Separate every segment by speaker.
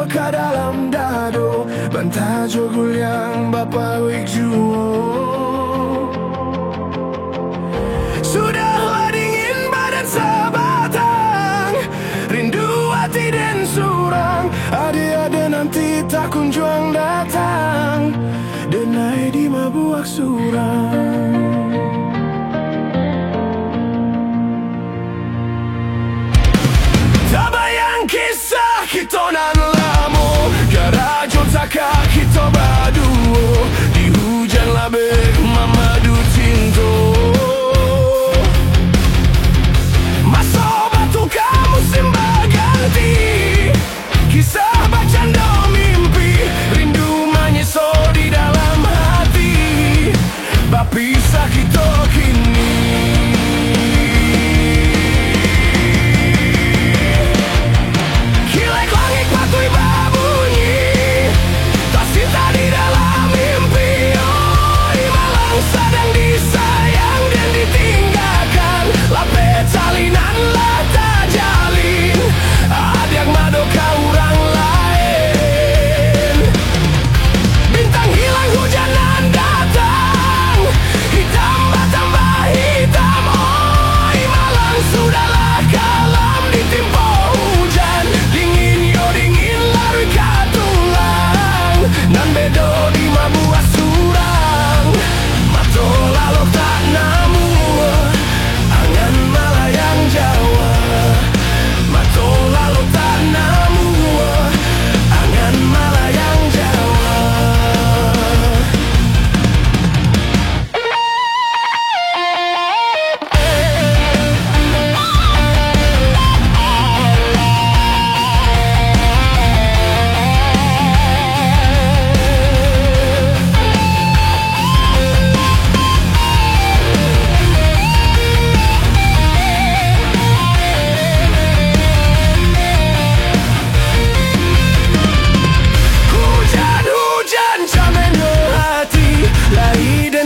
Speaker 1: ka dalam dado bantah jogul yang bapa wik juo. Sudahlah dingin badan sebatang, rindu hati dan surang, ada nanti tak kunjung datang, denai di mabuak surang. Tabayang kisah kita nan lamo, garajo takak kita baduo, di hujan labek mamadu cinto. Masa batu kamu simba ganti, kisah bercanda mimpi, rindu menyeso di dalam hati, berpisah kita kini.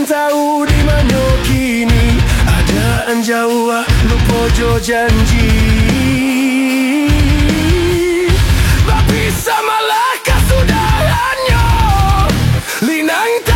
Speaker 1: Tahu di mana kini ada jauh lupa jo janji, tapi sama lah kesudahannya linang.